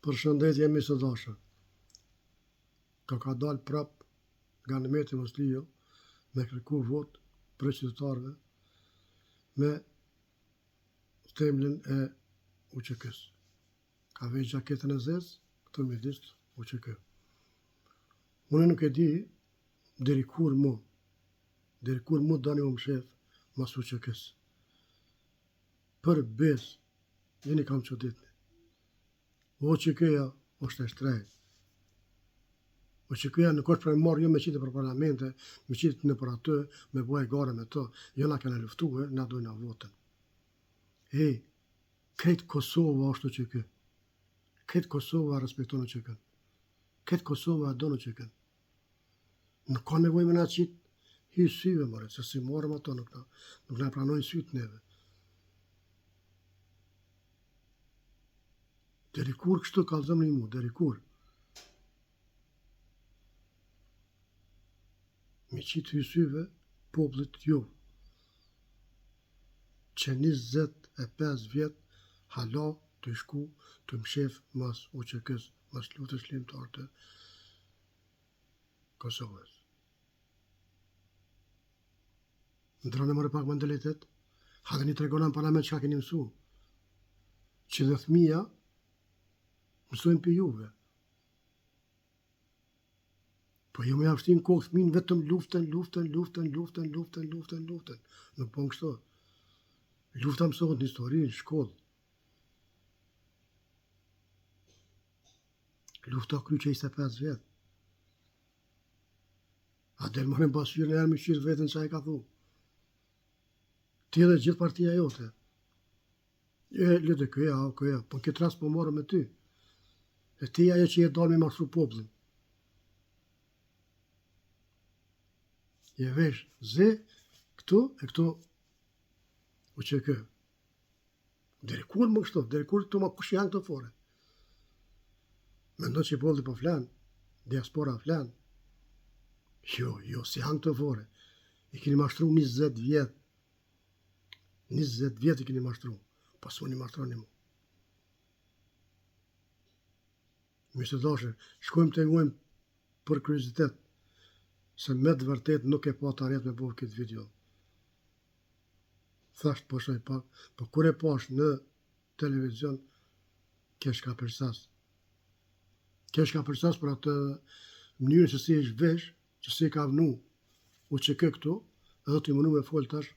Përshëndetje mi së dashur. Ka dalë prap nga Mehmeti Musliu me kërku vot për qytetarëve me themlin e UÇK-s. Ka veç gjaketën e zezë, këtu me disë UÇK. Unë nuk e di deri kur mu dani më shef mas UÇK-s. Për besë, jeni kam çuditni. UÇK-ja është e shtrejtë. UÇK-ja nuk është për marrë jo me qitë për parlamente, me qitë në për atë, me bëhe gare me të, jo na kena luftuhe, na dojna votën. Kretë Kosova është UÇK. Kretë Kosova respekton UÇK. Kretë Kosova do UÇK. Nuk ka nevoj me na qitë hy syve, more, se si morëm ato, nuk na pranojnë sytë neve. Deri kur kështu kallëzëm një mu, deri kur? Me qitë hysyve popullit ju, që 25 vjetë hala të shku të mshef mas UÇK-s, mas luftës shlimtar të Kosovës. Ndronë e mërë pak mentalitet, hadhe një tregona në parlament që ka keni mësu, që dhe thmija mësojnë për juve. Po jo me javështin kohë thmin vetëm luftën. Nuk po në kështu. Lufta mësohet në histori, në shkollë. Lufta kry që 25 vjetë. A del më në basyrë në erë me qyrë vetën që a i ka thu. Ti edhe gjithë partia jote. Lëtë këja, po në këtë ras po morë me ty. E ti ajo që je dalë me mashtru poplin. Je vesh zë këtu e këtu UÇK. Deri kur më kështu? Deri kur këtu ma kush janë këto fore? Mendo që i bolli po flanë, diaspora flanë. Jo, si janë këto fore. I keni mashtru 20 vjetë. 20 vjetë i keni mashtru. Pas unë i mashtroni mu. Mishë të dashër, shkojmë të ngojmë për kuriozitet, se me të vërtet nuk e pa të arjet me bovë këtë video. Thasht po shoj pak, po kur e pash në televizion, kesh ka përsas. Kesh ka përsas për atë mënyrë që si është vesh, që si ka vënu UÇK këtu, edhe të i mënu me folë tash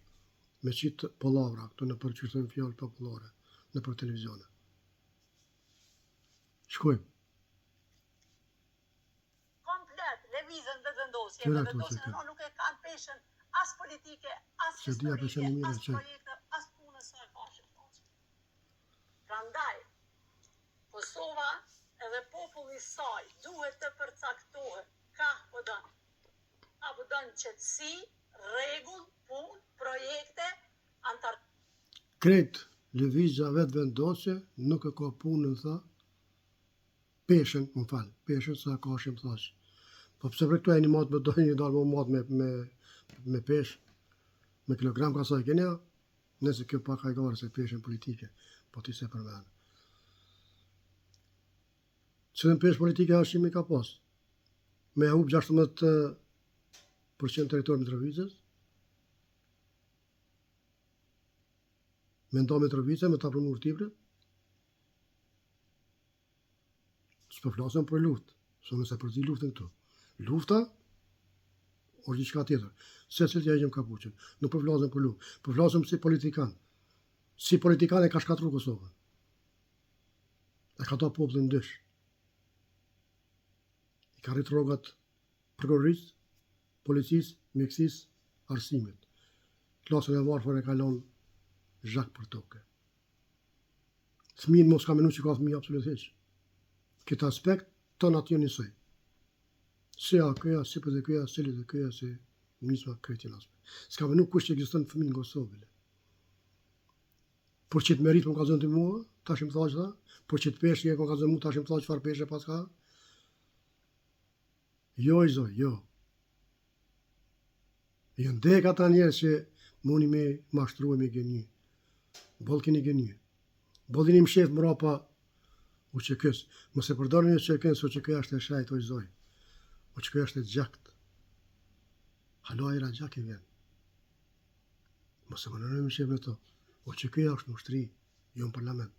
me qitë pëllavra, këtu në për që thëmë fjallë popullore, në për televizione. Shkojmë. Levizën dhe vendosje, nuk e kanë peshën as politike, as historike, as projekte, as punës së e pashë. Prandaj, Kosova edhe populli saj duhet të përcaktohet ka po dënë. Apo dënë qetësi, rregull, punë, projekte, Kretë lëvizja vetë vendosje, nuk e ka punën, tha, peshën, peshën sa ka shim thashë. Po pëse për këtu e një matë më dojnë një dalë më matë me peshë, me kilogram ka sa i kenja, nëse kjo pak ka i gare se peshën politike, po ti se përmenë. Që në peshë politike është që mi ka pasë, me hub 16% territor Mitrovicës, me nda Mitrovica, me ta prëmur Tiprit, së për flasëm për luftë, së nëse përzi luftën këtu. Lufta është diçka tjetër. Se cilë t'ja heqëm kapuqen. Nuk për flasëm për luftë. Për flasëm si politikan. Si politikan e ka shkatru Kosovën. E ka ta popullin dysh. I ka rritë rogat prokurorisë, policisë, mjekësisë, arsimit. Klasën e varfër e kalon zhak për toke. Fëmin mos ka menu që ka fëmi absolut heq. Këtë aspekt të natë njësoj. Si a këja, si për dhe këja, si li dhe këja, si njësma kretin aspekt. S'ka menu kush që egzistën fëmin në Kosovë. Por që të merit më ka zënë të mua, ta shim tha që tha, por që të peshë më ka zënë mu, ta shim tha që farë peshë pas ka. Jo i zoj, jo. Jo ndek ata njerës që muni me mashtru e me geni. Bolë keni geni. Bolë një më shef më rapa UÇK-s. Mos e përdorni UÇK-n, se UÇK-ja është e shajt o zoj. UÇK-ja është e gjakt. Halo ajra gjak i vjen. Mos e mënyrojmë që me to. UÇK-ja është në ushtri, jo në parlament.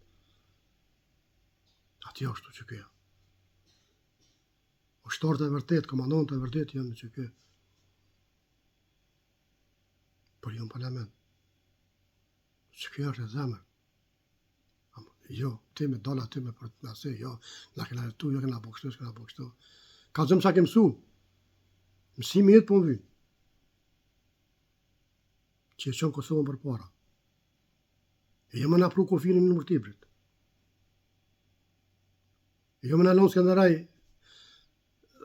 Atje është UÇK-ja. Ushtarët e vërtet, komandantët e vërtet janë në UÇK. Por jo në parlament. UÇK-ja është e zemër. Jo, ti me dola ty me për të nëse, jo, na kena tu, jo kena bo kështu, s'kena bo kështu. Ka zëmë sa ke mësu. Mësimi jetë po më vynë. Që e qënë Kosovën për para. E jo më në apru kofinin në mërtibrit. E jo më në lonë Skanderaj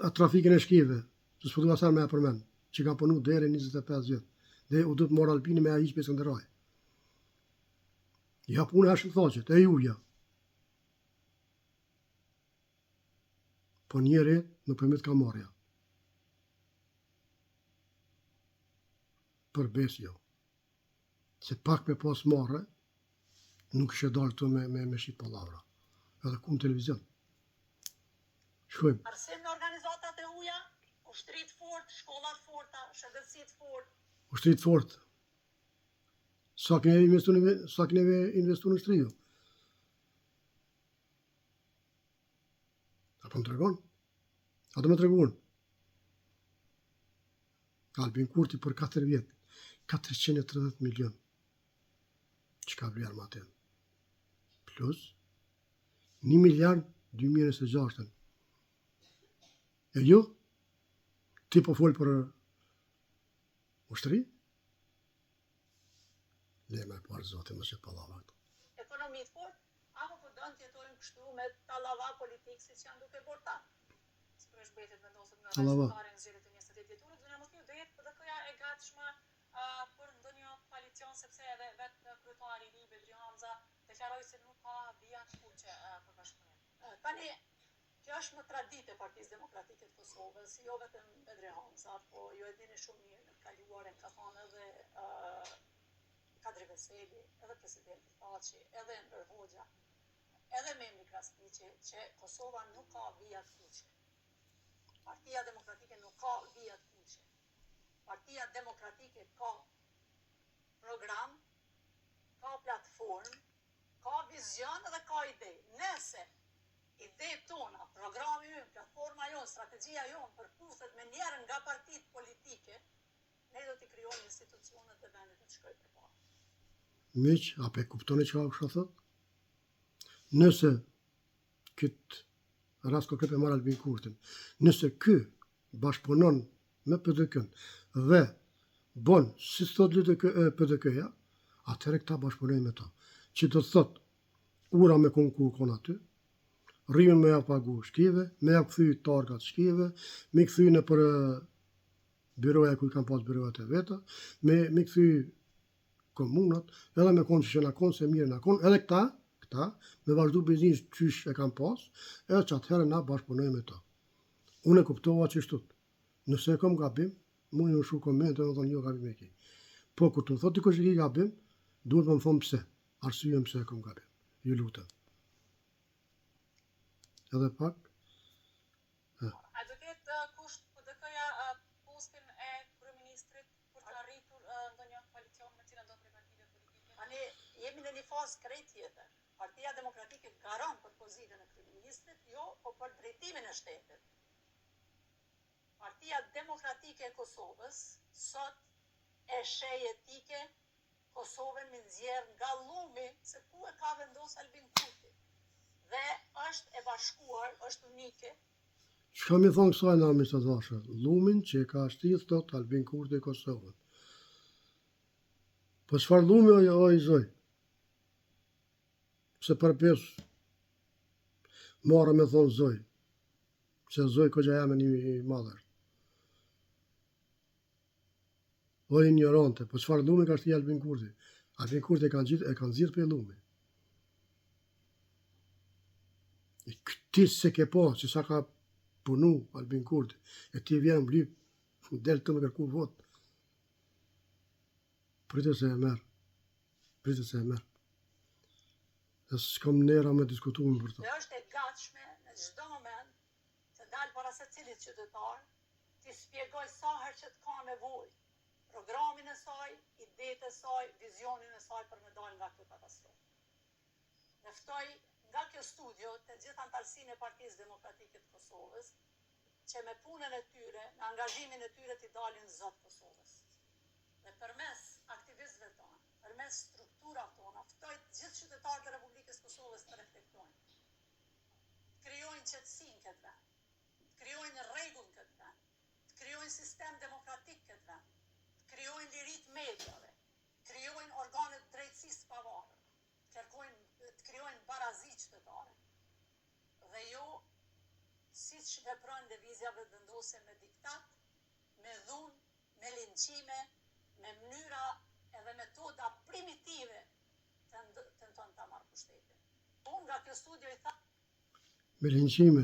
atë trafikin e shkive, që s'po du asar me e përmen, që ka punu deri 25 vjetë. Dhe u du të morë Alpini me a iqë për Skanderaj. Ja punë e shëthaqet, e juja. Po njëri në përmet ka marja. Për bes jo. Se pak me pas marrë, nuk ishe dalë të me shqit palavra. Edhe ku në televizion. Shkojmë. Arsim në organizatat e uja, ushtrit fort, shkollat forta, shëndetësit fort. Ushtrit fort. Sa kene investu në shtriju? Apo më tregon? A do me tregon? Albin Kurti për 4 vjetë, 430 milion. Që ka vlerë ma ten? Plus, 1 miliard 2026. E jo? Ti po folë për ushtri? Le me parë zote më që palava këtu. Ekonomit fort, apo po dënë tjetojnë kështu me talava politikë si që janë duke bërë ta. Së për shbetit vendosët nga rajstare në zhjere të 28 vjeturët, dhe në motiv dhe jetë PDK-ja e gatshme për ndonjë koalicion, sepse edhe vetë kryetari i Bedri Hamza deklaroi se nuk ka vija të kuqe për bashkëpunim. Tani, kjo është më traditë e Partisë Demokratike të Kosovës, jo vetëm Bedri Hamza, po ju e dini shumë mirë në kaluaren ka thonë edhe Kadri Veseli, edhe presidenti Thaçi, edhe Enver Hoxha, edhe Memri Krasniqi, që Kosova nuk ka vija të kuqe. Partia Demokratike nuk ka vija të kuqe. Partia Demokratike ka program, ka platform, ka vizion dhe ka ide. Nëse ide tona, programi ynë, platforma jonë, strategjia jonë përputhet me njerën nga partitë politike, ne do t'i krijojmë institucionet dhe vendet të shkojë përpara. Miq, apo e kuptoni që ka kështu thot? Nëse këtë rast konkret e marr Albin Kurtin, nëse ky bashkëpunon me PDK-n dhe bon, si thot PDK-ja, atëherë këta bashkëpunojnë me ta. Që do të thot ura me konkur kon aty, rrimin me ja pagu shkive, me ja kthy targat shkive, me kthy në për byroja ku i kanë pas byrojat e veta, me kthy komunat, edhe me konë që na konë se mirë na konë, edhe këta, me vazhdu biznis qysh e kam pas, edhe që atëherë na bashkëpunoj me ta. Unë e kuptova që shtut. Nëse e kom gabim, mu një shu komente, më thonë jo gabim e ki. Po, kur të më thot dikush e ki gabim, duhet më thonë pse, arsyem pse e kom gabim. Ju lutem. Edhe pak. A do ketë kusht PDK-ja postin e kryeministrit për të arritur ndonjë koalicion me cilën do preventive politike? Tani jemi në një fazë krejt tjetër. Partia Demokratike garon për pozitën e kryeministrit, jo, po për drejtimin e shtetit. Partia Demokratike e Kosovës sot e sheh etike Kosovën me nxjerr nga llumi se ku e ka vendosur Albin Kurti. Dhe është e bashkuar, është unike. Çka më thon kësaj në administratorë? Llumin që e ka shtit tot Albin Kurti e Kosovën. Po çfarë llumi o i zoj? Se përpes marrë me thonë zoj. Se zoj këgja jam e një madhër. O ignorante, po çfarë llumi ka shti Albin Kurti? Albin Kurti e kanë zgjidhur për llumi. Ti se ke po, që sa ka punu Albin Kurti, e ti vjen mblip, del të me kërku vot. Pritë se e merë. Dhe s'kam nera me diskutuar për to. Dhe është e dalë para se cilit qytetar, t'i spjegoj sa herë që të ka nevojë, programin e saj, idetë e saj, vizionin e saj për me dalë nga kjo katastrofë. Ne ftoj nga kjo studio të gjithë antarësinë e Partisë Demokratike të Kosovës, që me punën e tyre, me angazhimin e tyre t'i dalin zot Kosovës. Dhe përmes aktivistëve tonë, përmes strukturave tona, ftoj të gjithë qytetarët e Republikës Kosovës të reflektojnë. Të krijojnë qetësinë këtë vend, të krijojnë rregull këtë vend, të krijojnë sistem demokratik këtë vend, të krijojnë liritë mediave, të krijojnë organet drejtësisë pavarur, të krijojnë barazi qytetare. Dhe jo siç veprojnë lëvizja vetëvendose me diktat, me dhunë, me linçime, me mënyra edhe metoda primitive tenton ta marrë pushtetin. Unë nga kjo studio i tha me linçime,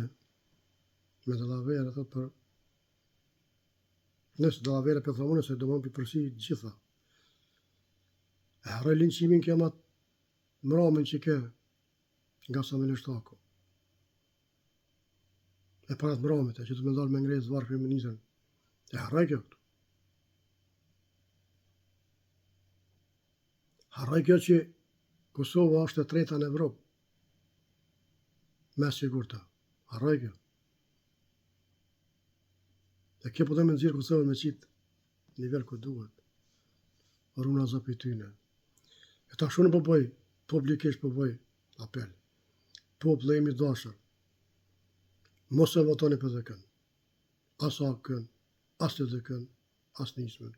me dallavere, thot për nëse dallavere për thamune se do më përsi gjitha. E harroj linçimin kjo matë mramin që ke nga Samir Shtaku. E parat mramit, e që të me dalë me ngrejtë zvarë kriminizën. E harroj kjo këtu. Harroj kjo që Kosova është e treta në Evropë. Me sigurta. Harroj kjo. Dhe kjo po dhe me nëzirë Kosovën me qitë nivel ku duhet. Runa zopi tyne. E ta shunë po bëj, publikisht po bëj apel. Popull e imi dashër. Mos e votoni për dhe kënë. As akën, as të dhe kënë, as nismen,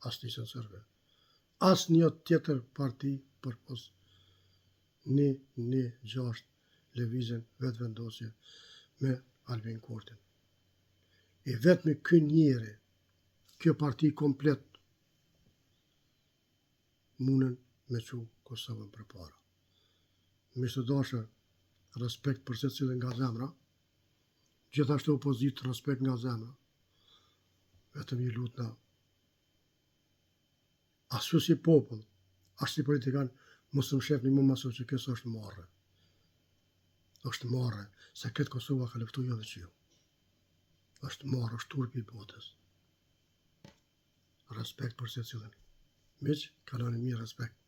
as nisën sërve. As një tjetër parti për pos 1-6 lëvizjen vetë vendosje me Albin Kurtin. I vetëmi ky njeri, kjo parti komplet, munën me që Kosovën për para. Mishtë dashër, respekt për se cilën nga zemra, gjithashtu opozitë, respekt nga zemra, vetëm i lutna. As ju si popull, as si politikan, mos të më shefni më maso që kësë është marrë. është marrë, se këtë Kosova ka lëftu jo dhe që ju. është marrë, është turpi i botës. Respekt për se cilën. Miq, kaloni mirë respekt.